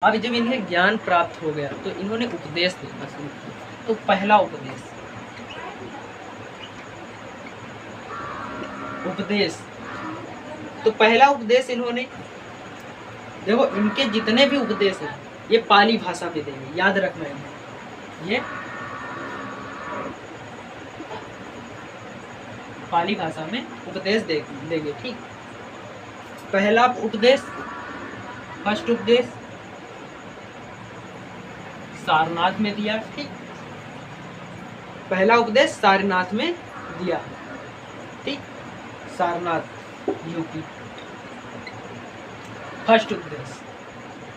अब जब इन्हें ज्ञान प्राप्त हो गया तो इन्होंने उपदेश देना शुरू किया। तो पहला उपदेश, तो पहला उपदेश इन्होंने, देखो इनके जितने भी उपदेश हैं ये पाली भाषा में देंगे, याद रखना है, ये पाली भाषा में उपदेश देंगे, ठीक। पहला उपदेश, फर्स्ट उपदेश सारनाथ में दिया, ठीक। पहला उपदेश सारनाथ में दिया, ठीक, सारनाथ यूपी। फर्स्ट उपदेश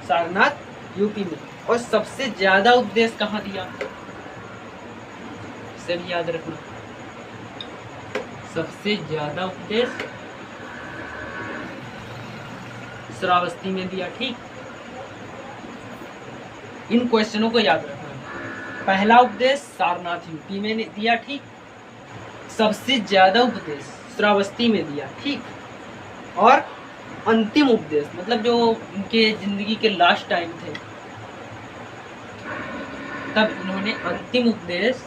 सारनाथ यूपी में। और सबसे ज्यादा उपदेश कहाँ दिया, इसे भी याद रखना। सबसे ज्यादा उपदेश श्रावस्ती में दिया, ठीक। इन क्वेश्चनों को याद रखना। पहला उपदेश सारनाथ यूपी में दिया, ठीक। सबसे ज्यादा उपदेश श्रावस्ती में दिया, ठीक। और अंतिम उपदेश, मतलब जो उनके जिंदगी के लास्ट टाइम थे तब इन्होंने अंतिम उपदेश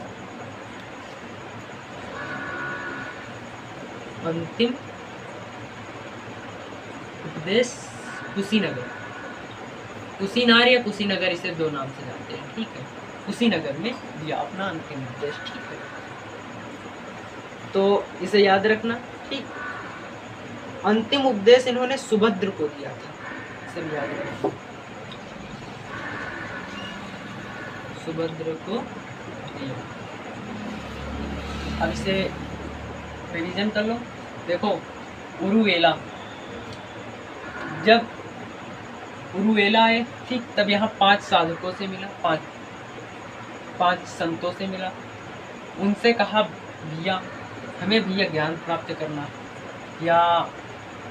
कुशीनगर, कुशीनार या कुशीनगर, इसे दो नाम से जानते हैं, ठीक है। कुशीनगर में दिया अपना अंतिम उपदेश, ठीक है। तो इसे याद रखना, ठीक। अंतिम उपदेश इन्होंने सुभद्र को दिया था, इसे भी याद रखना, सुभद्र को दिया। अब इसे रिवीजन कर लो। देखो उरुवेला, जब उरुवेला आए, ठीक, तब यहाँ 5 साधकों से मिला, पांच संतों से मिला। उनसे कहा भैया हमें भैया ज्ञान प्राप्त करना, या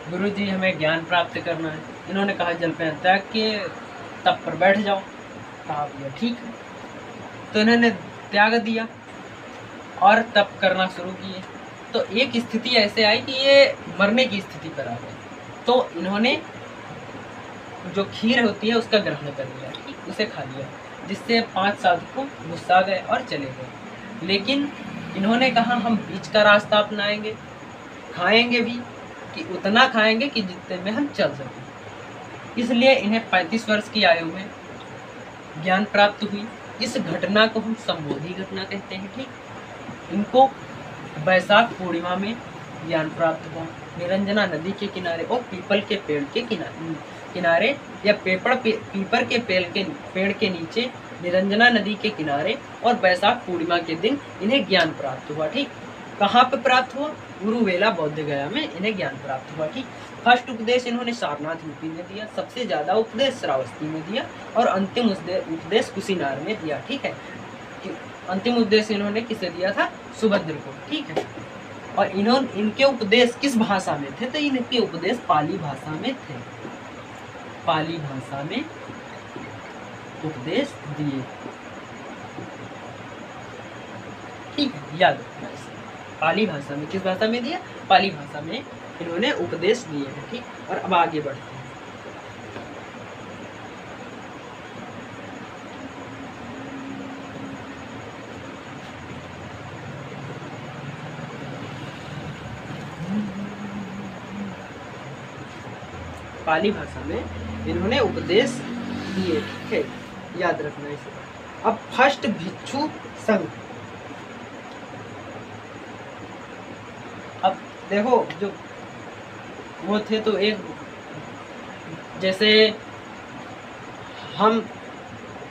गुरुजी हमें ज्ञान प्राप्त करना है। इन्होंने कहा जल पे त्याग के तप पर बैठ जाओ। कहा भैया ठीक है। तो इन्होंने त्याग दिया और तप करना शुरू किए। तो एक स्थिति ऐसे आई कि ये मरने की स्थिति पर आ गए। तो इन्होंने जो खीर होती है उसका ग्रहण कर लिया, ठीक, उसे खा लिया, जिससे 5 साधु गुस्सा गए और चले गए। लेकिन इन्होंने कहा हम बीच का रास्ता अपनाएंगे, खाएंगे भी, कि उतना खाएंगे कि जितने में हम चल सकें। इसलिए इन्हें 35 वर्ष की आयु में ज्ञान प्राप्त हुई। इस घटना को हम संबोधि घटना कहते हैं, ठीक। इनको वैशाख पूर्णिमा में ज्ञान प्राप्त हुआ। निरंजना नदी के किनारे और पीपल के पेड़ के किनारे या पीपर के पेड़ के नीचे, निरंजना नदी के किनारे, और वैशाख पूर्णिमा के दिन इन्हें ज्ञान प्राप्त हुआ, ठीक। कहाँ पे प्राप्त हुआ? गुरुवेला बौद्ध गया में इन्हें ज्ञान प्राप्त हुआ, ठीक। फर्स्ट उपदेश इन्होंने सारनाथ यूपी में दिया, सबसे ज्यादा उपदेश श्रावस्ती में दिया, और अंतिम उपदेश कुशीनार में दिया, ठीक है। अंतिम उपदेश इन्होंने किसे दिया था? सुभद्र को, ठीक है। और इनके उपदेश किस भाषा में थे? तो इनके उपदेश पाली भाषा में थे, पाली भाषा में उपदेश दिए, ठीक है, याद रखना इसे। पाली भाषा में, किस भाषा में दिया? पाली भाषा में इन्होंने उपदेश दिए हैं, ठीक। और अब आगे बढ़ते हैं। पाली भाषा में इन्होंने उपदेश दिए, ठीक है, याद रखना इसे। अब फर्स्ट भिक्षु संघ। अब देखो जो वो थे, तो एक जैसे हम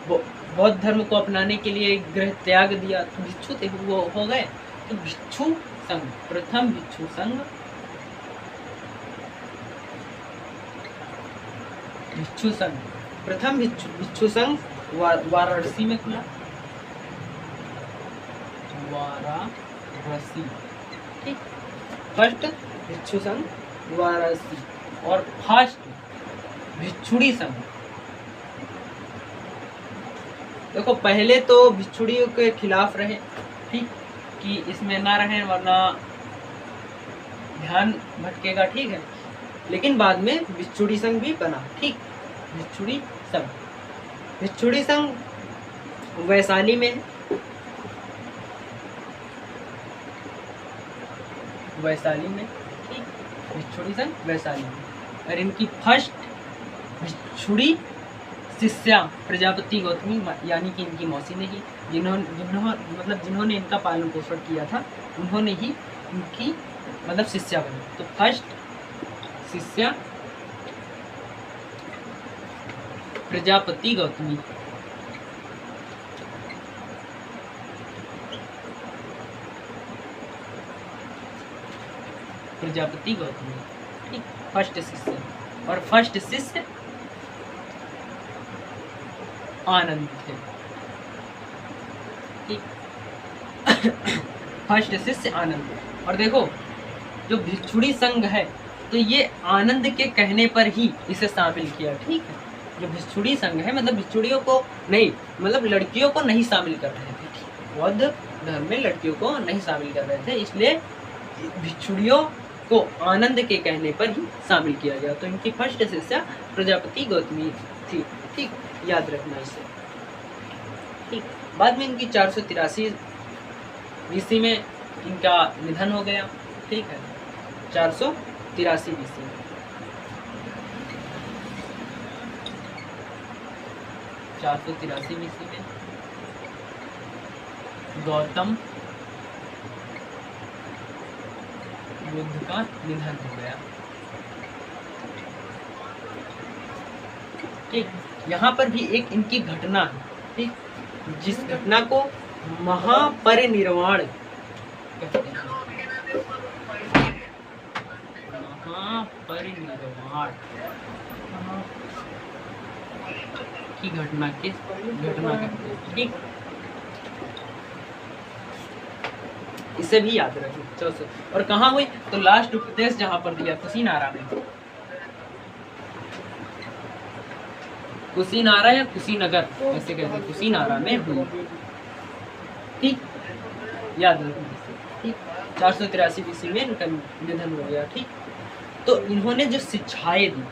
बौद्ध धर्म को अपनाने के लिए गृह त्याग दिया, तो भिक्षु थे, वो हो गए। तो भिक्षु संघ, प्रथम भिक्षु संघ, भिक्षु संघ, प्रथम भिक्षु संघ वाराणसी में खुला, वाराणसी, ठीक। फर्स्ट भिक्षु संघ वाराणसी। और फर्स्ट भिक्षुड़ी संघ, देखो पहले तो भिक्षुड़ियों के खिलाफ रहे, ठीक, कि इसमें ना रहें वरना ध्यान भटकेगा, ठीक है। लेकिन बाद में भिक्षुड़ी संघ भी बना, ठीक, भिक्षुड़ी संघ। भिक्षुड़ी संघ वैशाली में है, वैशाली में, ठीक, भिक्षुड़ी संघ वैशाली में। और इनकी फर्स्ट भिक्षुड़ी शिष्या प्रजापति गौतमी, यानी कि इनकी मौसी ने ही, जिन्होंने इनका पालन पोषण किया था, उन्होंने ही इनकी मतलब शिष्या बनी। तो फर्स्ट शिष्या प्रजापति गौतमी, प्रजापति गौतमी, ठीक, फर्स्ट शिष्य। और फर्स्ट शिष्य आनंद थे, ठीक, फर्स्ट शिष्य आनंद। और देखो जो भिक्षुड़ी संघ है, तो ये आनंद के कहने पर ही इसे शामिल किया, ठीक है। जो भिक्षुड़ी संघ है मतलब भिक्षुड़ियों को नहीं, मतलब लड़कियों को नहीं शामिल कर रहे थे, बौद्ध धर्म में लड़कियों को नहीं शामिल कर रहे थे, इसलिए भिक्षुड़ियों को आनंद के कहने पर ही शामिल किया गया। तो इनकी फर्स्ट शिष्या प्रजापति गौतमी थी, ठीक, याद रखना इसे, ठीक। बाद में इनकी 483 ईस्वी में इनका निधन हो गया, ठीक है, 483 ईस्वी में, 483 ईस्वी में गौतम बुद्ध का निधन हो गया, ठीक। यहाँ पर भी एक इनकी घटना है, ठीक, जिस घटना को महापरिनिर्वाण कहते हैं, महापरिनिर्वाण की घटना कहते हैं, ठीक। इसे भी याद रखें। चलो, और कहाँ हुई? तो लास्ट उपदेश जहाँ पर दिया, कुशीनारा में, कुशीनारा या कुशीनगर ऐसे कहते हैं, कुशीनारा में हुई, ठीक, याद रखें, ठीक। 483 ईस्वी में इनका निधन हो गया, ठीक। तो इन्होंने जो शिक्षाएं दी,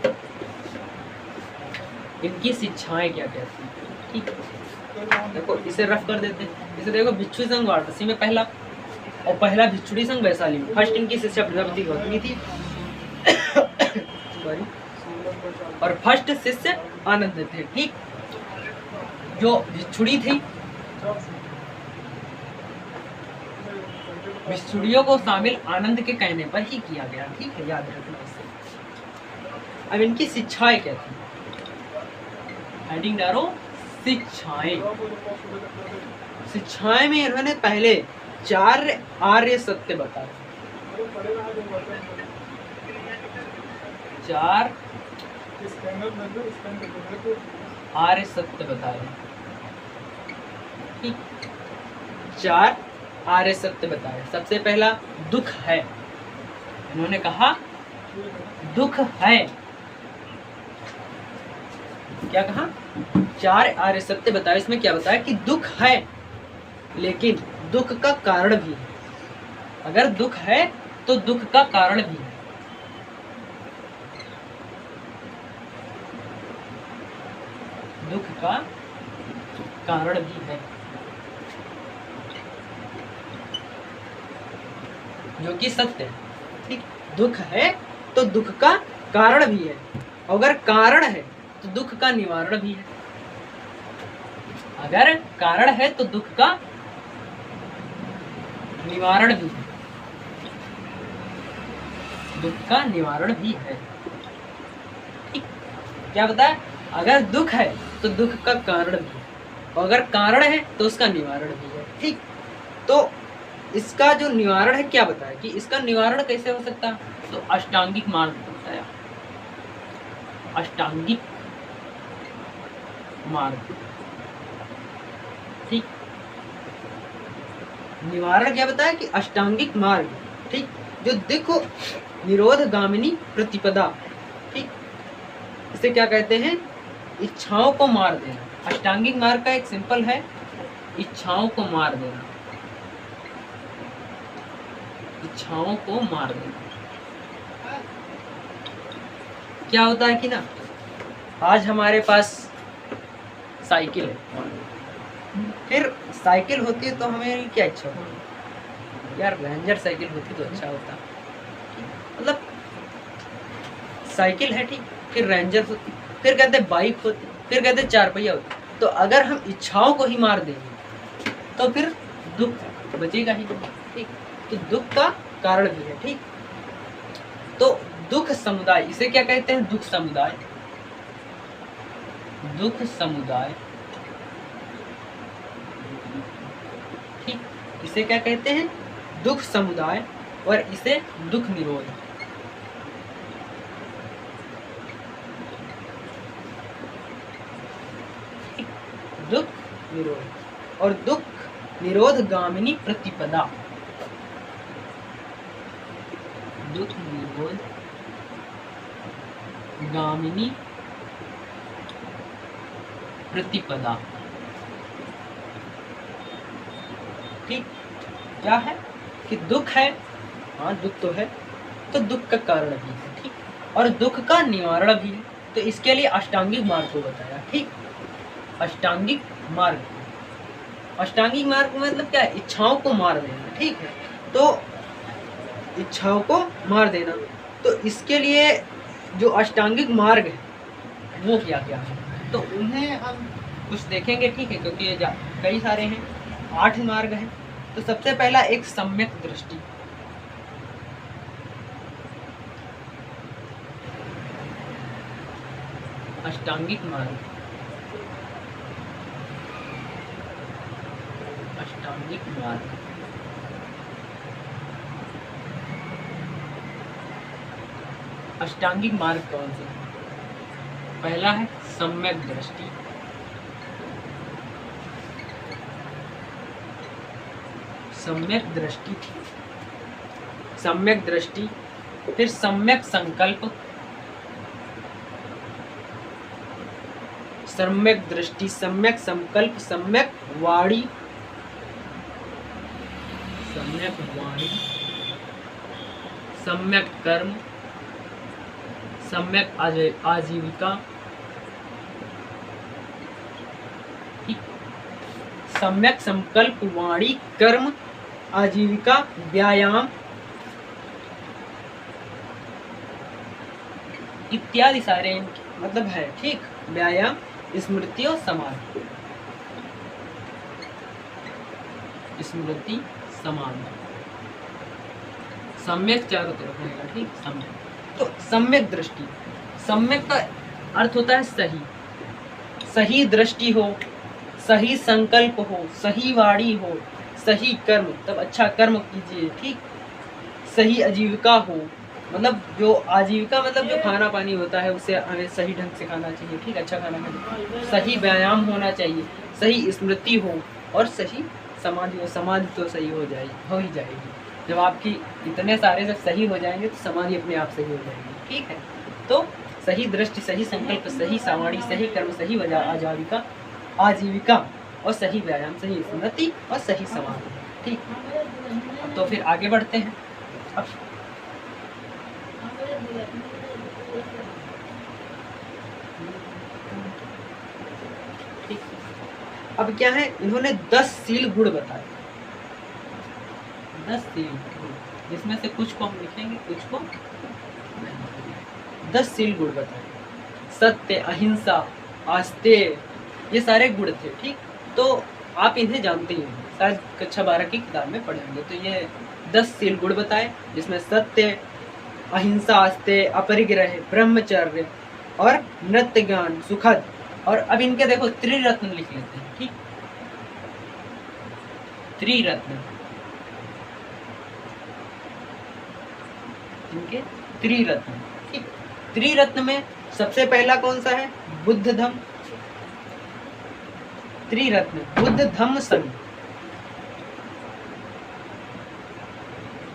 इनकी शिक्षाएं क्या कहती हैं, ठीक। देखो इसे रफ कर देते हैं। इसे देखो, भिक्षु संघ वाराणसी में पहला, और पहला भिक्षुड़ी संघ वैशाली में। फर्स्ट इनकी शिष्या प्रजापति गौतमी थी और फर्स्ट शिष्य आनंद थे, ठीक। जो भिक्षुड़ी थी, भिक्षुड़ियों को शामिल आनंद के कहने पर ही किया गया, ठीक है, याद रखना इसे। अब इनकी शिक्षाएं क्या थी, हेडिंग डालो, शिक्षाएं। शिक्षाएं में इन्होंने पहले 4 आर्य सत्य बताए, 4 आर्य सत्य बताए, ठीक, 4 आर्य सत्य बताए। सबसे पहला दुख है, इन्होंने कहा दुख है, क्या कहा? 4 आर्य सत्य बताए। इसमें क्या बताया कि दुख है, लेकिन दुख का कारण भी है। अगर दुख है तो दुख का कारण भी है। दुख का कारण भी है, जो कि सत्य है, ठीक। दुख है तो दुख का कारण भी है, अगर कारण है तो दुख का निवारण भी है। अगर कारण है तो दुख का निवारण भी है, दुख का निवारण भी है, ठीक। क्या बताया? अगर दुख है तो दुख का कारण भी है, और अगर कारण है तो उसका निवारण भी है, ठीक। तो इसका जो निवारण है, क्या बताया कि इसका निवारण कैसे हो सकता है? तो अष्टांगिक मार्ग बताया, अष्टांगिक मार्ग, ठीक। निवारण क्या बताया कि अष्टांगिक मार्ग, ठीक, जो देखो निरोध गामिनी प्रतिपदा, ठीक। इसे क्या कहते हैं? इच्छाओं को मार देना। अष्टांगिक मार्ग का एक सिंपल है, इच्छाओं को मार देना, इच्छाओं को मार देना। क्या होता है कि ना, आज हमारे पास साइकिल है। फिर साइकिल होती है तो हमें क्या इच्छा होती यार, रेंजर साइकिल होती तो अच्छा होता, मतलब साइकिल है ठीक, फिर रेंजर होती, फिर कहते बाइक होती, फिर कहते चार पहिया होती। तो अगर हम इच्छाओं को ही मार देंगे तो फिर दुख बचेगा ही नहीं, ठीक। तो दुख का कारण भी है, ठीक। तो दुख समुदाय, इसे क्या कहते हैं? दुख समुदाय। दुख समुदाय, ठीक, इसे क्या कहते हैं? दुख समुदाय, और इसे दुख निरोध। दुख निरोध और दुख निरोध गामिनी प्रतिपदा। दुख निरोध गामिनी प्रतिपदा, ठीक। क्या है कि दुख है, हाँ दुख तो है, तो दुख का कारण भी है, ठीक, और दुख का निवारण भी है। तो इसके लिए अष्टांगिक मार्ग को बताया, ठीक। अष्टांगिक मार्ग, अष्टांगिक मार्ग मतलब क्या है? इच्छाओं को मार देना, ठीक है। तो इच्छाओं को मार देना, तो इसके लिए जो अष्टांगिक मार्ग है वो क्या क्या है, तो उन्हें हम कुछ देखेंगे, ठीक है, क्योंकि ये कई सारे हैं, 8 मार्ग हैं। तो सबसे पहला एक सम्यक दृष्टि। अष्टांगिक मार्ग, अष्टांगिक मार्ग, अष्टांगिक मार्ग कौन से? पहला है सम्यक दृष्टि, सम्यक दृष्टि, सम्यक दृष्टि, फिर सम्यक संकल्प, सम्यक दृष्टि, सम्यक संकल्प, सम्यक वाणी, सम्यक वाणी, सम्यक कर्म, सम्यक आजीविका, सम्यक संकल्प, वाणी, कर्म, आजीविका, व्यायाम इत्यादि सारे मतलब है, ठीक। व्यायाम, स्मृति और समाधि, स्मृति समाधि, सम्यक चारों तरफ रहेगा, ठीक। सम्यक, तो सम्यक दृष्टि, सम्यक का अर्थ होता है सही, सही दृष्टि हो, सही संकल्प हो, सही वाणी हो, सही कर्म, तब अच्छा कर्म कीजिए, ठीक। सही आजीविका हो, मतलब जो आजीविका मतलब जो खाना पानी होता है उसे हमें सही ढंग से खाना चाहिए, ठीक, अच्छा खाना खाना। सही व्यायाम होना चाहिए, सही स्मृति हो, और सही समाधि हो। समाधि तो सही हो ही जाएगी। जब आपकी इतने सारे जब सही हो जाएंगे तो समाधि अपने आप सही हो जाएगी, ठीक है। तो सही दृष्टि, सही संकल्प, सही सावाणी, सही कर्म, सही आजीविका, और सही व्यायाम, सही स्मृति और सही समाधि, ठीक। तो फिर आगे बढ़ते हैं। अब ठीक, अब क्या है, इन्होंने 10 शील गुण बताए, 10 शील गुण, जिसमें से कुछ को हम लिखेंगे, कुछ को 10 शील गुण बताए। सत्य, अहिंसा, आस्तेय, ये सारे गुण थे, ठीक। तो आप इन्हें जानते ही होंगे, शायद कक्षा 12 की किताब में पढ़े होंगे। तो ये 10 शील गुण बताए, जिसमें सत्य, अहिंसा, आस्तेय, अपरिग्रह, ब्रह्मचर्य और नृत्य ज्ञान, सुखद। और अब इनके देखो त्रिरत्न लिख लेते हैं, ठीक। त्रिरत्न, इनके त्रिरत्न, ठीक। त्रिरत्न में सबसे पहला कौन सा है? बुद्ध धम्म। त्रिरत्न बुद्ध धम्म संघ,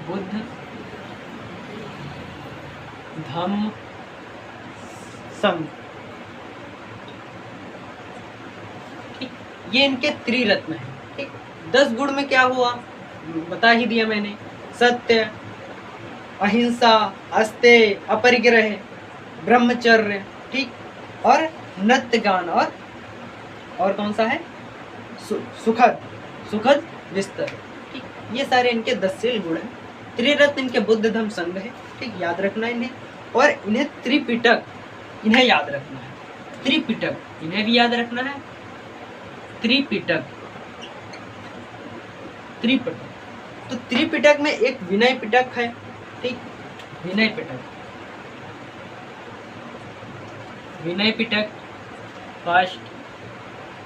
बुद्ध धम्म संघ, ठीक। ये इनके त्रिरत्न है, ठीक। 10 गुण में क्या हुआ बता ही दिया मैंने, सत्य, अहिंसा, आस्तेय, अपरिग्रह, ब्रह्मचर्य, ठीक, और नृत्य गान और और कौन सा है, सुखद, सुखद विस्तर। ठीक, ये सारे इनके 10 शील गुण हैं। त्रिरत्न इनके बुद्ध धम्म संघ है। ठीक, याद रखना इन्हें। और इन्हें त्रिपिटक, इन्हें याद रखना है। त्रिपिटक इन्हें भी याद रखना है। त्रिपिटक, त्रिपिटक। तो त्रिपिटक में एक विनय पिटक है। ठीक, विनय पिटक, विनय पिटक फर्स्ट।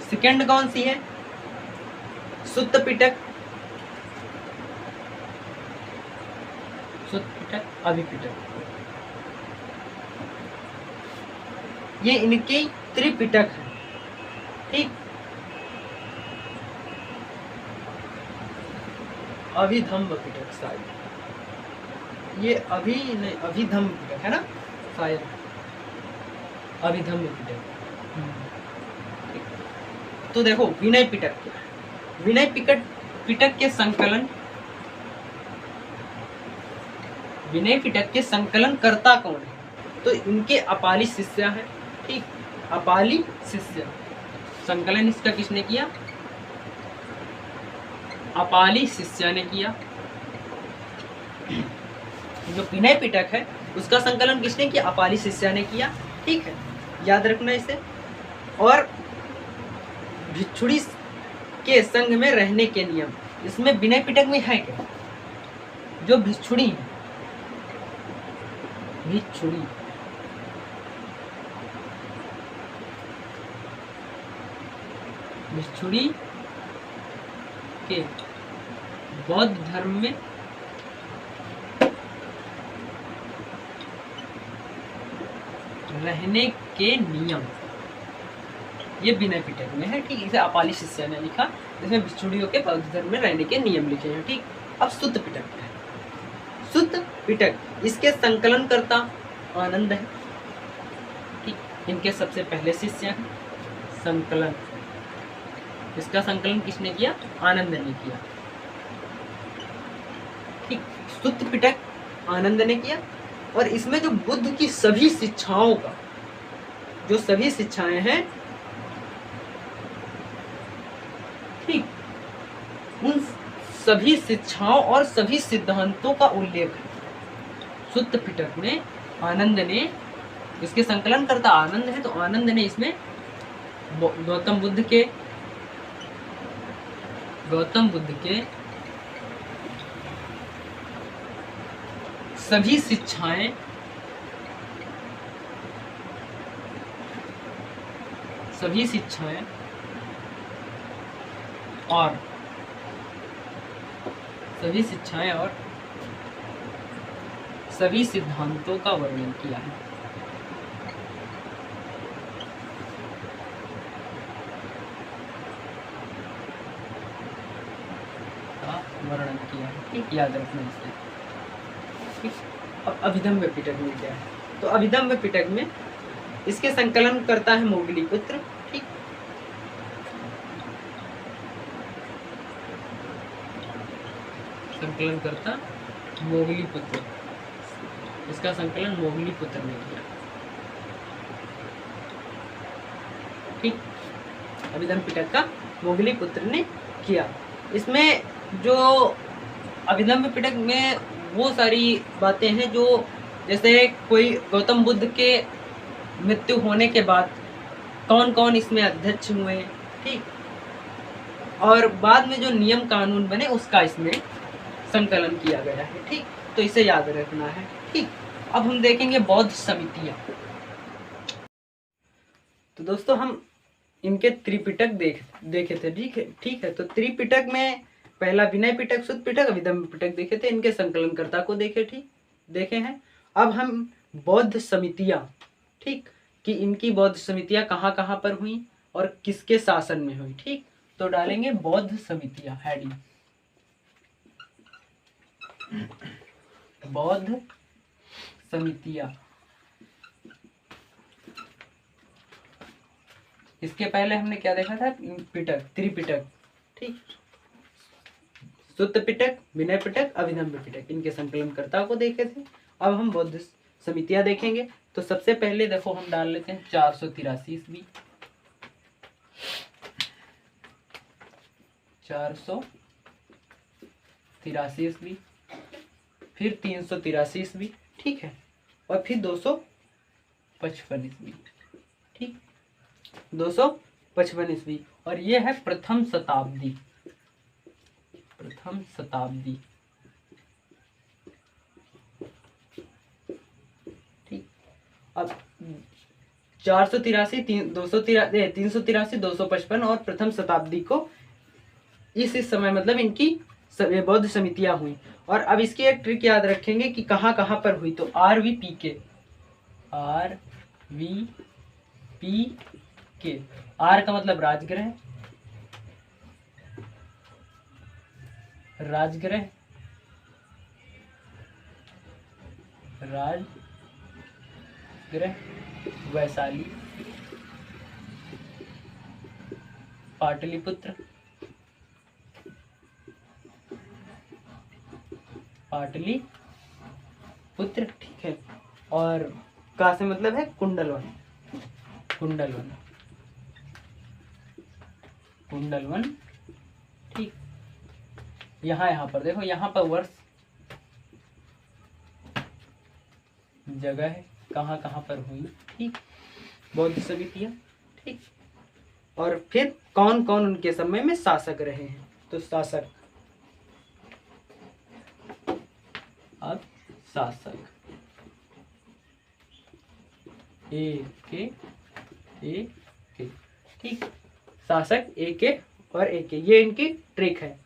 सेकंड कौन सी है, सुत्त पिटक, सुत्त पिटक, अभिपिटक। ये इनके त्रिपिटक है। ठीक, अभिधम्म पिटक शायद, ये अभिधम्म पिटक है ना शायद, अभिधम्म पिटक। तो देखो विनय पिटक क्या है। विनय पिटक के संकलन, विनय पिटक के संकलन करता कौन है, तो इनके अपाली शिष्य है। ठीक, अपाली शिष्य। संकलन इसका किसने किया, अपाली शिष्य ने किया। जो विनय पिटक है उसका संकलन किसने किया, अपाली शिष्य ने किया। ठीक है, याद रखना इसे। और भिक्षुड़ी के संग में रहने के नियम, इसमें विनय पिटक में है क्या, जो भिक्षुड़ी है, भिक्षुड़ी, भिक्षुड़ी के बौद्ध धर्म में रहने के नियम, ये विनय पिटक में है। ठीक, इसे अपाली शिष्य ने लिखा, जिसमें भिक्षुड़ियों के बौद्ध धर्म में रहने के नियम लिखे हैं। ठीक, अब सुत्त पिटक है। सुत्त पिटक, इसके संकलन करता आनंद है। ठीक, इनके सबसे पहले शिष्य हैं। संकलन, इसका संकलन किसने किया, आनंद ने किया। ठीक, सुत्त पिटक आनंद ने किया। और इसमें जो बुद्ध की सभी शिक्षाओं का, जो सभी शिक्षाएं हैं, ठीक, उन सभी शिक्षाओं और सभी सिद्धांतों का उल्लेख है सुत्त पिटक में। आनंद ने, इसके संकलन करता आनंद है, तो आनंद ने इसमें गौतम बुद्ध के सभी शिक्षाएं, और सभी सिद्धांतों का वर्णन किया है। वर्णन किया है। ठीक, याद रखना इससे। ठीक, अब अभिधम्म पिटक में क्या है, तो अभिधम्म पिटक में इसके संकलन करता है मोगली पुत्र। ठीक, संकलन करता मोगली पुत्र, इसका संकलन मोगली पुत्र ने किया। ठीक, अभिधम्म पिटक का मोगली पुत्र ने किया। इसमें जो अभिधम्म पिटक में वो सारी बातें हैं जो, जैसे कोई गौतम बुद्ध के मृत्यु होने के बाद कौन कौन इसमें अध्यक्ष हुए, ठीक, और बाद में जो नियम कानून बने उसका इसमें संकलन किया गया है। ठीक, तो इसे याद रखना है। ठीक, अब हम देखेंगे बौद्ध समितियां। तो दोस्तों हम इनके त्रिपिटक देखे थे। ठीक है, तो त्रिपिटक में पहला विनय पिटक, सुत्त पिटक, अभिधम्म पिटक देखे थे, इनके संकलनकर्ता को देखे हैं। अब हम बौद्ध समितियां, ठीक, कि इनकी बौद्ध समितियां कहाँ कहाँ पर हुई और किसके शासन में हुई। ठीक, तो डालेंगे बौद्ध समितियां, हेडिंग बौद्ध समितियां। इसके पहले हमने क्या देखा था, पिटक, त्रिपिटक, ठीक, सुत्त पिटक, विनय पिटक, अभिधम्म पिटक, इनके संकलनकर्ता को देखे थे। अब हम बौद्ध समितियां देखेंगे। तो सबसे पहले देखो हम डाल लेते हैं 483 ईस्वी। 483 ईस्वी, फिर 383 ईस्वी, ठीक है, और फिर 255 ईस्वी, ठीक, 255 ईस्वी, और ये है प्रथम शताब्दी, प्रथम शताब्दी, ठीक। अब 483, 383, 255 और प्रथम शताब्दी को इस समय मतलब इनकी बौद्ध समितियां हुई। और अब इसकी एक ट्रिक याद रखेंगे कि कहाँ कहाँ पर हुई, तो RVPK, RVPK, आर का मतलब राजगृह, राजगृह, राजगृह, वैशाली, पाटलिपुत्र, पाटलिपुत्र, ठीक है, और का से मतलब है कुंडलवन, कुंडलवन, कुंडलवन, ठीक। यहाँ पर देखो, यहाँ पर वर्ष, जगह है, कहाँ कहाँ पर हुई, ठीक, बौद्ध समितियाँ, ठीक। और फिर कौन कौन उनके समय में शासक रहे हैं, तो शासक, अब शासक ए के, ठीक, शासक AK और AK, ये इनकी ट्रिक है।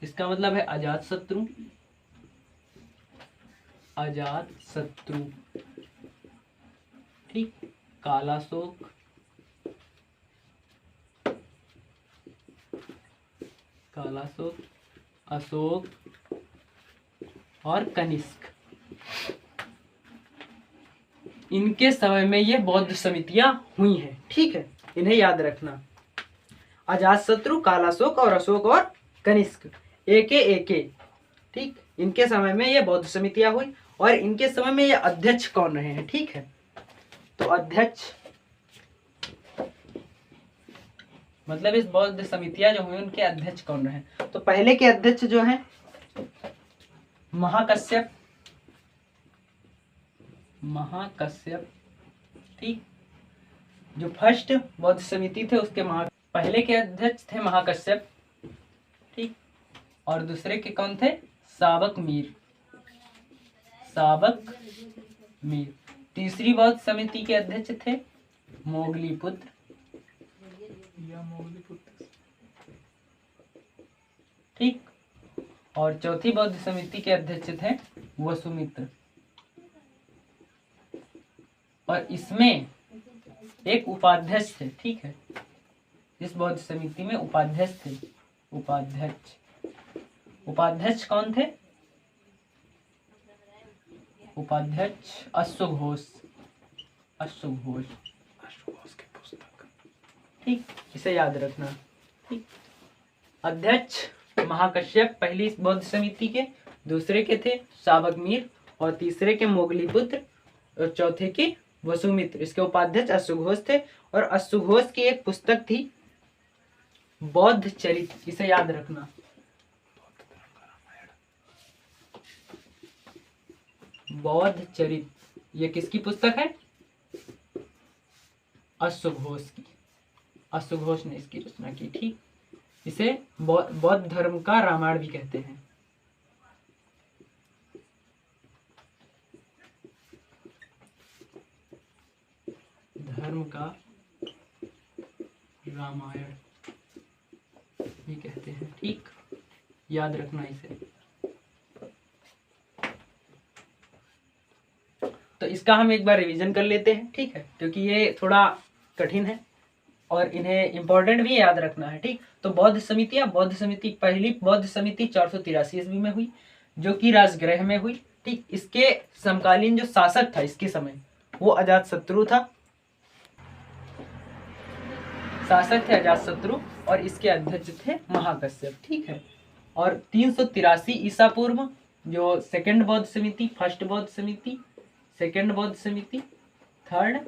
इसका मतलब है अजात शत्रु, अजात शत्रु, ठीक, कालाशोक, कालाशोक, अशोक और कनिष्क, इनके समय में ये बौद्ध समितियां हुई हैं, ठीक है, इन्हें याद रखना। अजातशत्रु, कालाशोक और अशोक और कनिष्क, AK, ठीक, इनके समय में ये बौद्ध समितियां हुई। और इनके समय में ये अध्यक्ष कौन रहे हैं, ठीक है, तो अध्यक्ष मतलब इस बौद्ध समितियां जो हुई उनके अध्यक्ष कौन रहे, तो पहले के अध्यक्ष जो हैं महाकश्यप, महाकश्यप, ठीक, जो फर्स्ट बौद्ध समिति थे उसके पहले के अध्यक्ष थे महाकश्यप, ठीक, और दूसरे के कौन थे, साबक मीर, साबक मीर। तीसरी बौद्ध समिति के अध्यक्ष थे मोगलीपुत्र, ठीक, और चौथी बौद्ध समिति के अध्यक्ष थे वसुमित्र। और इसमें एक उपाध्यक्ष थे, ठीक है, इस बौद्ध समिति में उपाध्यक्ष थे, उपाध्यक्ष, उपाध्यक्ष कौन थे, उपाध्यक्ष अश्वघोष, अश्वघोष, अश्वघोष की पुस्तक, ठीक, इसे याद रखना, ठीक। अध्यक्ष महाकश्यप पहली बौद्ध समिति के, दूसरे के थे साबक मीर, और तीसरे के मोगलीपुत्र, और चौथे के वसुमित्र। इसके उपाध्यक्ष अश्वघोष थे। और अश्वघोष की एक पुस्तक थी बौद्ध चरित, इसे याद रखना, बौद्ध चरित, ये किसकी पुस्तक है, अश्वघोष की, अश्वघोष ने इसकी रचना की, ठीक। इसे बौद्ध धर्म का रामायण भी कहते हैं। धर्म का रामायण भी कहते हैं, ठीक, याद रखना इसे। तो इसका हम एक बार रिवीजन कर लेते हैं, ठीक है, क्योंकि ये थोड़ा कठिन है और इन्हें इम्पोर्टेंट भी याद रखना है, ठीक। तो बौद्ध समितियां, बौद्ध समिति, पहली बौद्ध समिति 483 ईस्वी में हुई, जो कि राजगृह में हुई, ठीक। इसके समकालीन जो शासक था इसके समय, वो अजातशत्रु था, शासक थे अजातशत्रु, और इसके अध्यक्ष थे महाकश्यप, ठीक है। और 383 ईसा पूर्व जो सेकंड बौद्ध समिति, फर्स्ट बौद्ध समिति, सेकंड बौद्ध समिति, थर्ड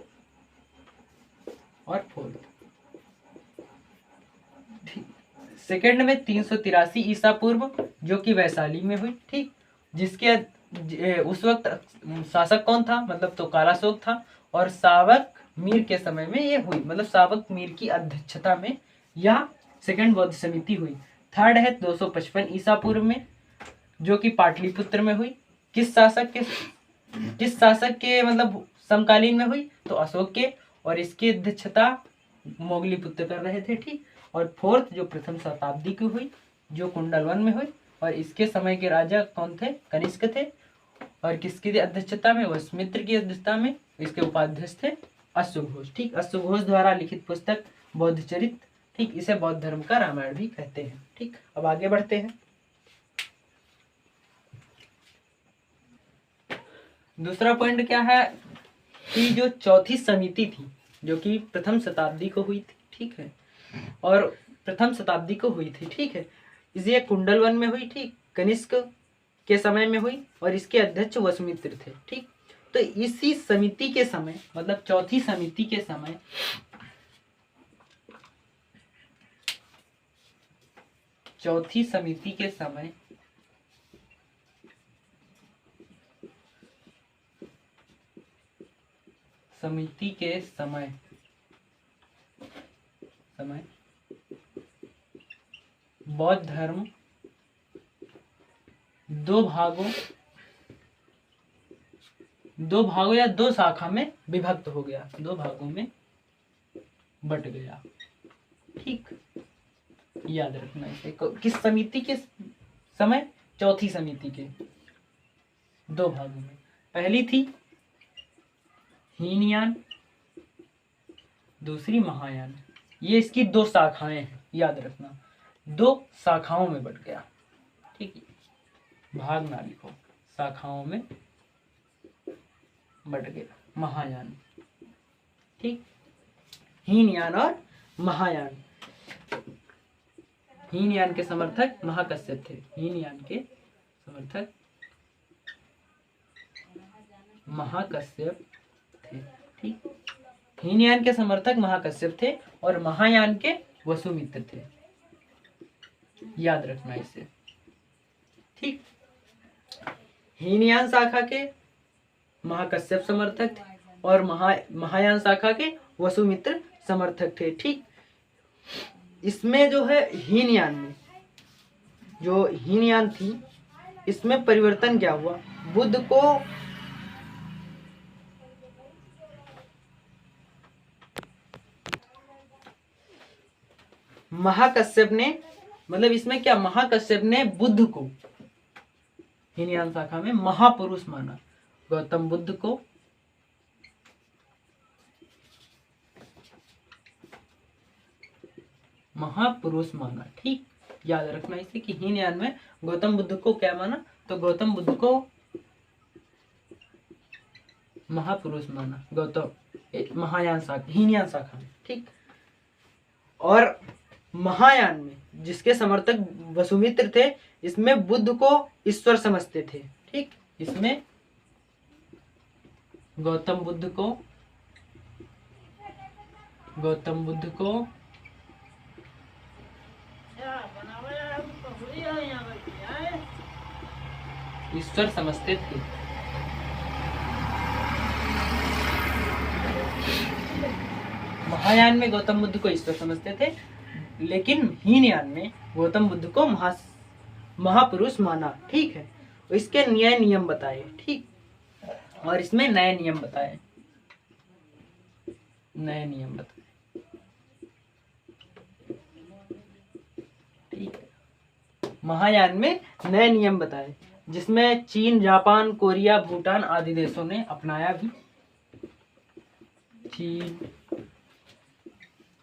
और फोर्थ, सेकंड में 383 ईसा पूर्व, जो कि वैशाली में हुई। ठीक, जिसके उस वक्त शासक कौन था, मतलब तो काला अशोक था, और सावक मीर के समय में ये हुई, मतलब सावक मीर की अध्यक्षता में यह सेकंड बौद्ध समिति हुई। थर्ड है 255 ईसा पूर्व में, जो कि पाटलिपुत्र में हुई। किस शासक के मतलब समकालीन में हुई, तो अशोक के, और इसकी अध्यक्षता मोगलीपुत्र कर रहे थे। ठीक, और फोर्थ जो प्रथम शताब्दी की हुई, जो कुंडलवन में हुई, और इसके समय के राजा कौन थे, कनिष्क थे, और किसकी अध्यक्षता में, वसुमित्र की अध्यक्षता में। इसके उपाध्यक्ष थे अश्वघोष। ठीक, अश्वघोष द्वारा लिखित पुस्तक बौद्ध चरित्र। ठीक, इसे बौद्ध धर्म का रामायण भी कहते हैं। ठीक, अब आगे बढ़ते हैं। दूसरा पॉइंट क्या है कि जो चौथी समिति थी, जो कि प्रथम शताब्दी को हुई थी। ठीक है, और प्रथम शताब्दी को हुई थी। ठीक है, ये कुंडलवन में हुई। ठीक, कनिष्क के समय में हुई, और इसके अध्यक्ष वसुमित्र थे। ठीक, तो इसी समिति के समय, मतलब चौथी समिति के समय, चौथी समिति के समय बौद्ध धर्म दो भागों या दो शाखा में विभक्त हो गया, दो भागों में बट गया। ठीक, याद रखना इसे। किस समिति के समय, चौथी समिति के दो भागों में। पहली थी हीनयान, दूसरी महायान। ये इसकी दो शाखाएं हैं, याद रखना, दो शाखाओं में बट गया। ठीक है, भाग ना लिखो, शाखाओं में बट गया, महायान। ठीक, हीनयान और महायान। हीनयान के समर्थक महाकश्यप थे, हीनयान के समर्थक महाकश्यप थे। ठीक, हीनयान के समर्थक महाकश्यप थे, और महायान के वसुमित्र थे, याद रखना इसे। ठीक, हीनयान शाखा के महाकश्यप समर्थक थे, और महायान शाखा के वसुमित्र समर्थक थे। ठीक, इसमें जो है हीनयान में, जो हीनयान थी, इसमें परिवर्तन क्या हुआ, बुद्ध को महाकश्यप ने, मतलब इसमें क्या, महाकश्यप ने बुद्ध को हीनयान शाखा में महापुरुष माना, गौतम बुद्ध को महापुरुष माना। ठीक, याद रखना इसे कि हीनयान में गौतम बुद्ध को क्या माना, तो गौतम बुद्ध को महापुरुष माना, गौतम महायान शाखा, हीनयान शाखा में। ठीक, और महायान में जिसके समर्थक वसुमित्र थे, इसमें बुद्ध को ईश्वर समझते थे। ठीक, इसमें गौतम बुद्ध को ईश्वर समझते थे। महायान में गौतम बुद्ध को ईश्वर समझते थे, लेकिन हीनयान में गौतम बुद्ध को महापुरुष माना। ठीक है, इसके नए नियम बताए। ठीक, और इसमें नए नियम बताए। ठीक, महायान में नए नियम बताए, जिसमें चीन, जापान, कोरिया, भूटान आदि देशों ने अपनाया भी। चीन,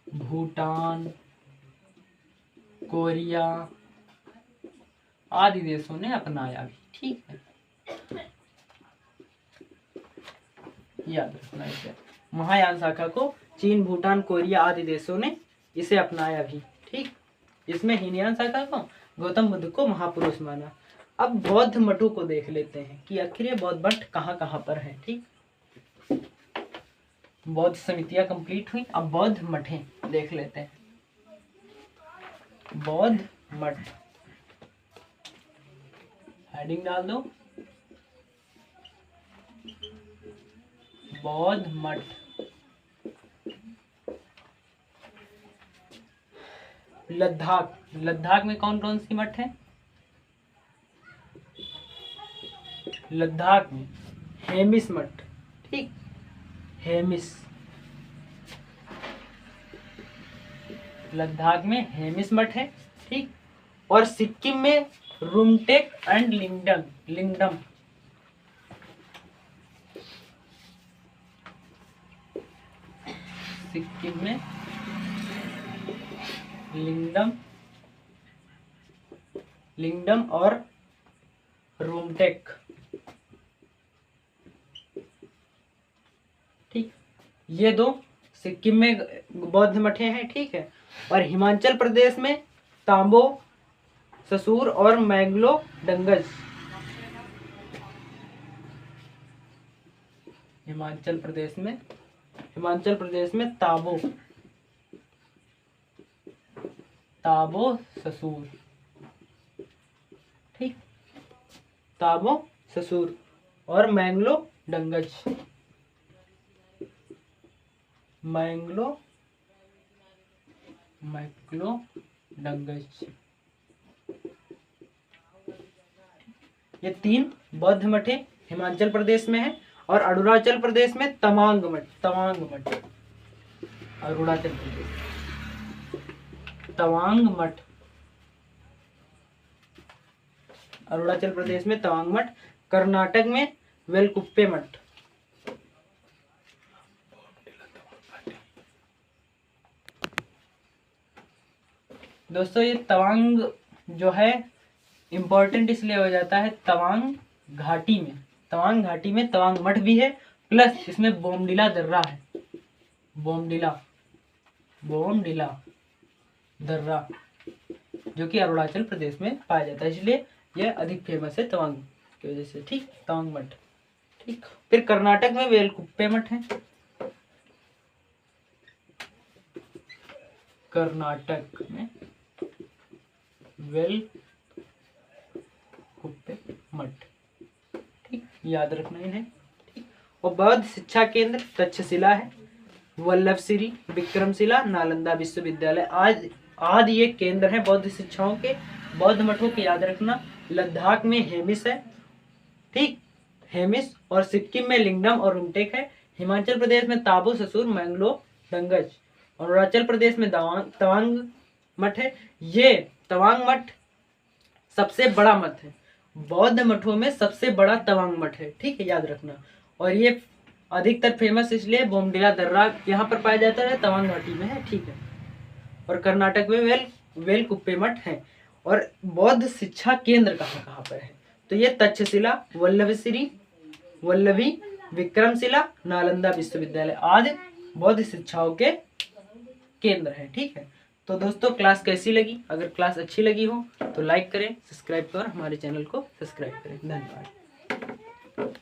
भूटान, कोरिया आदि देशों ने अपनाया भी। ठीक है, याद रखना इसे। महायान शाखा को चीन, भूटान, कोरिया आदि देशों ने इसे अपनाया भी। ठीक, इसमें हीनयान शाखा को गौतम बुद्ध को महापुरुष माना। अब बौद्ध मठों को देख लेते हैं कि आखिर ये बौद्ध मठ कहाँ कहाँ पर है। ठीक, बौद्ध समितियां कंप्लीट हुई, अब बौद्ध मठें देख लेते हैं। बौद्ध मठ, हेडिंग डाल दो बौद्ध मठ। लद्दाख, लद्दाख में कौन कौन सी मठ है? लद्दाख में हेमिस मठ, ठीक, हेमिस, लद्दाख में हेमिस मठ है, ठीक। और सिक्किम में रुमटेक एंड लिंगडम, लिंगडम, सिक्किम में लिंगडम, लिंगडम और रुमटेक, ठीक। ये दो सिक्किम में बौद्ध मठे हैं, ठीक है। और हिमाचल प्रदेश में तांबो, ससुर और मैंगलो डंगस, हिमाचल प्रदेश में ताबो, ताबो ससुर, ठीक, ताबो ससुर और मैंगलो डंगज, मैंगलो डंगज, ये 3 बौद्ध मठ हिमाचल प्रदेश में है। और अरुणाचल प्रदेश में तवांग मठ, तवांग मठ, अरुणाचल प्रदेश तवांग मठ, अरुणाचल प्रदेश में तवांग मठ। कर्नाटक में वेलकुप्पे मठ, दोस्तों ये तवांग जो है इम्पोर्टेंट इसलिए हो जाता है, तवांग घाटी में, तवांग घाटी में तवांग मठ भी है, प्लस इसमें बोमडिला दर्रा है, बोमडिला, बोमडिला दर्रा, जो कि अरुणाचल प्रदेश में पाया जाता है, इसलिए यह अधिक फेमस है तवांग की वजह से, ठीक, तवांग मठ, ठीक। फिर कर्नाटक में वेलकुप्पे मठ है, कर्नाटक में वेलकुप्पे मठ, ठीक, याद रखना इन्हें, ठीक। और बौद्ध शिक्षा केंद्र तक्षशिला है, वल्लभश्री, विक्रमशिला, नालंदा विश्वविद्यालय आदि ये केंद्र है बौद्ध शिक्षाओं के, बौद्ध मठों के, याद रखना। लद्दाख में हेमिस है, ठीक, हेमिस। और सिक्किम में लिंगडम और रुमटेक है। हिमाचल प्रदेश में ताबो, ससुर, मैंगलो डंगज। और अरुणाचल प्रदेश में तवांग मठ है। ये तवांग मठ सबसे बड़ा मठ है, बौद्ध मठों में सबसे बड़ा तवांग मठ है, ठीक है, याद रखना। और ये अधिकतर फेमस इसलिए बोमडिला दर्रा यहाँ पर पाया जाता है, तवांग घाटी में है, ठीक है। और कर्नाटक में वेलकुप्पे मठ है। और बौद्ध शिक्षा केंद्र कहाँ कहाँ पर है? तो ये तक्षशिला, वल्लभी, विक्रमशिला, नालंदा विश्वविद्यालय आदि बौद्ध शिक्षाओं के केंद्र है, ठीक है। तो दोस्तों क्लास कैसी लगी? अगर क्लास अच्छी लगी हो तो लाइक करें, सब्सक्राइब करें, हमारे चैनल को सब्सक्राइब करें। धन्यवाद।